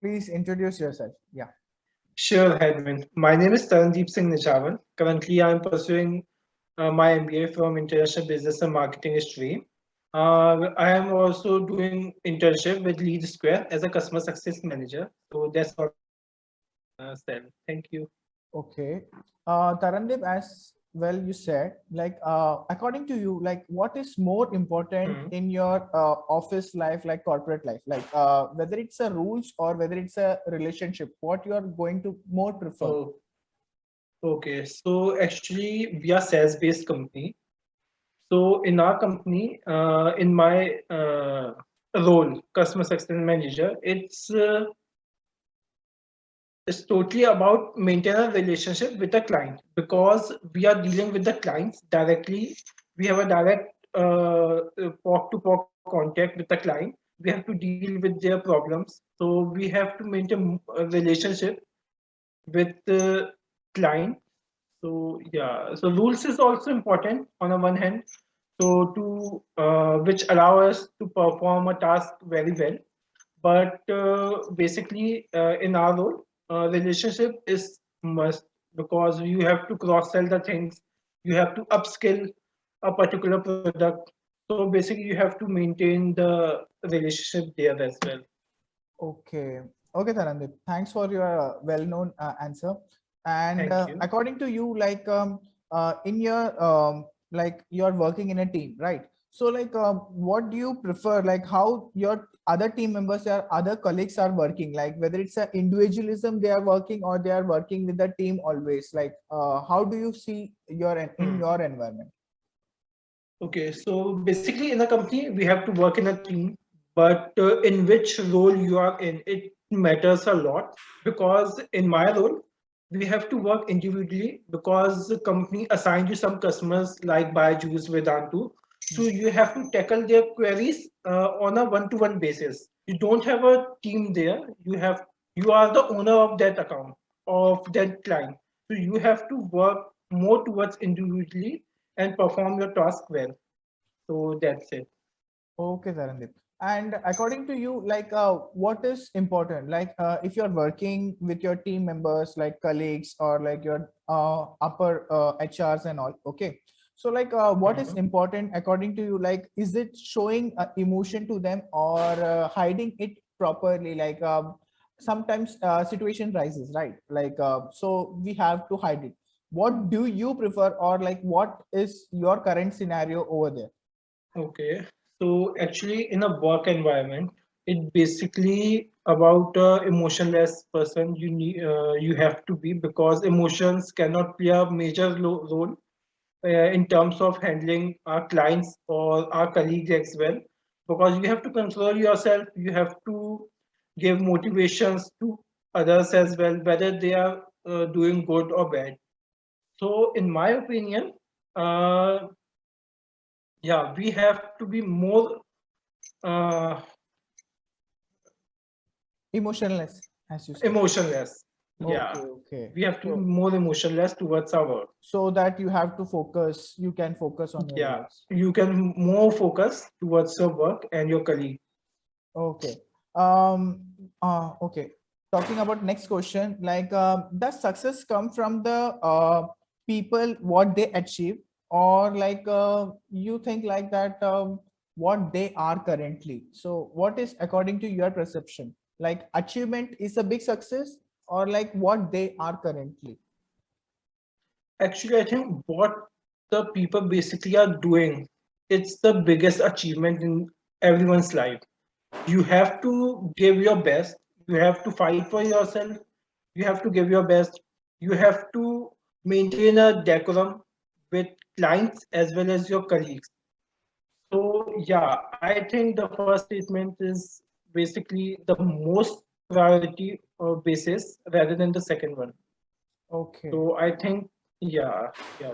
Please introduce yourself. Yeah. Sure, Hedwin. My name is Tarandeep Singh Nichavan. Currently, I'm pursuing my MBA from International Business and Marketing stream. I am also doing internship with Lead Square as a customer success manager. So that's what said. Thank you. Okay. Tarandeep, as well, you said, like, according to you, like, what is more important Hmm. in your office life, like corporate life, like, whether it's a rules or whether it's a relationship, what you are going to more prefer? Oh, okay. So actually, we are sales-based company. So in our company, in my role, customer success manager, it's totally about maintaining a relationship with the client because we are dealing with the clients directly. We have a direct talk-to-talk contact with the client. We have to deal with their problems. So we have to maintain a relationship with the client. So yeah, so rules is also important on the one hand. So to which allow us to perform a task very well, but basically in our role relationship is must because you have to cross sell the things, you have to upskill a particular product, so basically you have to maintain the relationship there as well. Okay. Okay, Tarandeep. Thanks for your well-known answer. And Thank you. according to you, like in your like you're working in a team, right? So like what do you prefer? Like how your other team members or other colleagues are working? Like whether it's a individualism they are working or they are working with the team always. Like how do you see your in Hmm. your environment? Okay, so basically in a company we have to work in a team, but in which role you are in, it matters a lot because in my role we have to work individually because the company assigned you some customers like Byju's, Vedantu. So you have to tackle their queries on a one-to-one basis. You don't have a team there. You are the owner of that account of that client. So you have to work more towards individually and perform your task well. So that's it. Okay, Tarandeep. And according to you, like, what is important? Like, if you're working with your team members, like colleagues, or like your upper HRs and all, okay. So, like, what is Mhm. important according to you? Like, is it showing emotion to them or hiding it properly? Like, sometimes situation rises, right? Like, so we have to hide it. What do you prefer, or like, what is your current scenario over there? Okay. So actually, in a work environment, it basically about a emotionless person you have to be because emotions cannot play a major role in terms of handling our clients or our colleagues as well. Because you have to control yourself, you have to give motivations to others as well, whether they are doing good or bad. So, in my opinion, uh, yeah, we have to be more uh, Emotionless, as you said. emotionless. Yeah, Okay, okay. we have to be So more emotionless towards our work. so that you have to focus, you can focus on your Yeah, works. you can more focus towards your work and your colleague. Okay. Okay. Talking about next question, like does success come from the people what they achieve, or like you think like that what they are currently? So what is according to your perception? Like achievement is a big success, or like what they are currently? Actually, I think what the people basically are doing, it's the biggest achievement in everyone's life. You have to give your best. You have to fight for yourself. You have to give your best. You have to maintain a decorum with clients as well as your colleagues. So yeah, I think the first statement is basically the most priority basis rather than the second one. Okay. So I think yeah,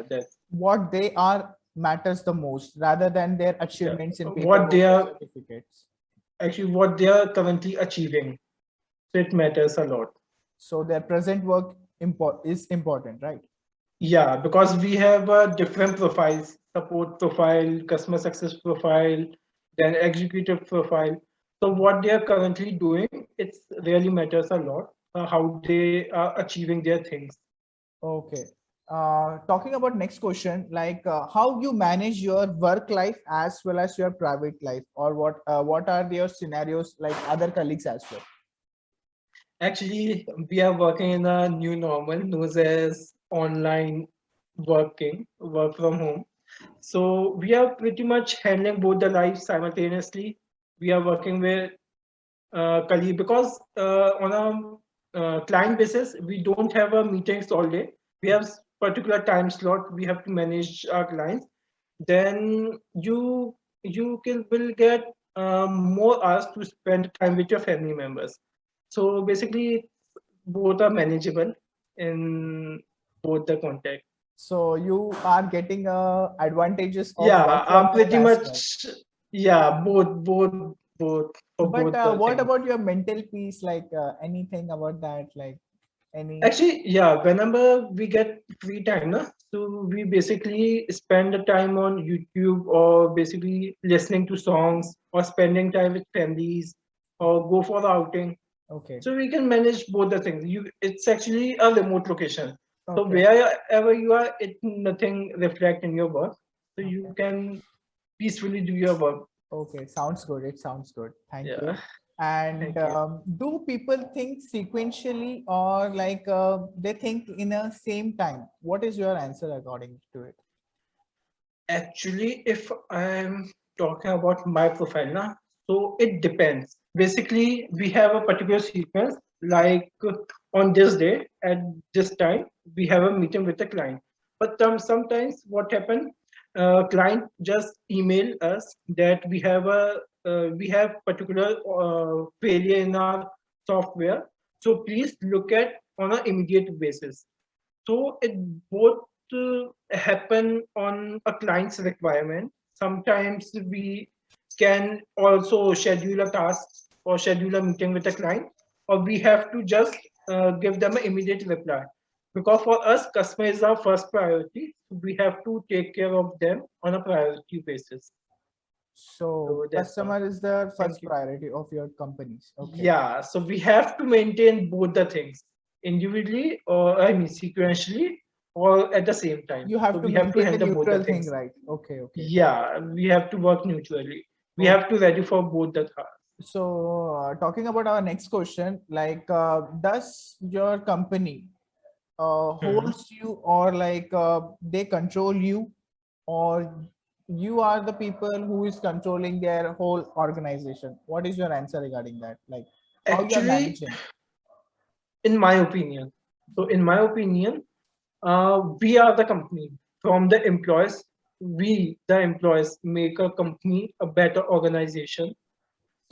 that's What they are matters the most rather than their yeah, achievements in what they paperwork or are certificates. actually what they are currently achieving. So it matters a lot. So their present work is important, right? Yeah, because we have different profiles, support profile, customer success profile, then executive profile. So what they are currently doing, it really matters a lot how they are achieving their things. Okay. Talking about next question, like how you manage your work life as well as your private life, or what are your scenarios like other colleagues as well? Actually, we are working in a new normal known as online work from home. So we are pretty much handling both the lives simultaneously. We are working with colleague because on a client basis, we don't have a meetings all day. We have particular time slot. We have to manage our clients. Then you can will get more hours to spend time with your family members. So basically, both are manageable in both the context. So you are getting advantages of Yeah, work from home pretty as well. much. Yeah, both for But both the what things. about your mental peace? Like anything about that? Like any? Actually, yeah, whenever we get free time, na, so we basically spend the time on YouTube or basically listening to songs or spending time with families or go for the outing. Okay. So we can manage both the things. It's actually a remote location. So Okay. wherever you are, it nothing reflect in your work. So you Okay. can peacefully do your work. Okay. Sounds good. It sounds good. Thank Yeah, you. And thank you. do people think sequentially or like they think in a same time? What is your answer according to it? Actually, if I'm talking about my profile now, so it depends. Basically, we have a particular sequence, like on this day at this time, we have a meeting with the client. But sometimes what happen, client just email us that we have particular failure in our software. So please look at on an immediate basis. So it both happen on a client's requirement. Sometimes we can also schedule a task or schedule a meeting with a client, or we have to just give them an immediate reply. Because for us, customer is our first priority. We have to take care of them on a priority basis. So So that's all. customer is the Thank first you. priority of your companies. Okay. Yeah, so we have to maintain both the things individually or I mean sequentially or at the same time. You So have to we have to maintain the handle both the neutral thing, things. right? Okay. Okay. Yeah, we have to work neutrally. We Okay. have to ready for both the tasks. So talking about our next question, like does your company Hmm. holds you or like they control you, or you are the people who is controlling their whole organization? What is your answer regarding that? Like how you are Actually, managing? in my opinion, so in my opinion, we are the company. From the employees, we the employees make a company a better organization.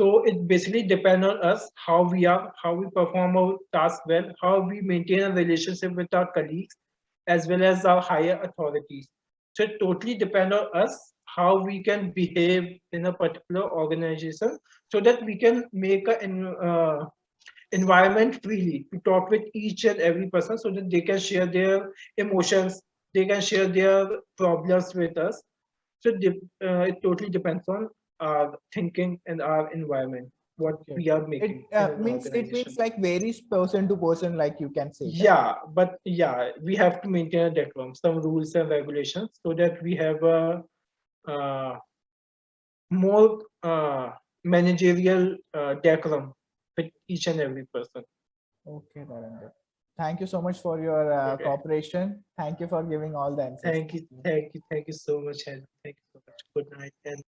So it basically depends on us how we perform our task well, how we maintain a relationship with our colleagues, as well as our higher authorities. So it totally depends on us how we can behave in a particular organization, so that we can make an environment freely to talk with each and every person, so that they can share their emotions, they can share their problems with us. So it totally depends on our thinking and our environment, what Okay, we okay. are It making in an means it organization. means like varies person to person, like you can say that. Yeah, but yeah, we have to maintain a decorum, some rules and regulations, so that we have a uh, more managerial decorum with each and every person. Okay, Narendra. Thank you so much for your Okay. cooperation. Thank you for giving all the answers. Thank you so much, and thank you so much. Good night and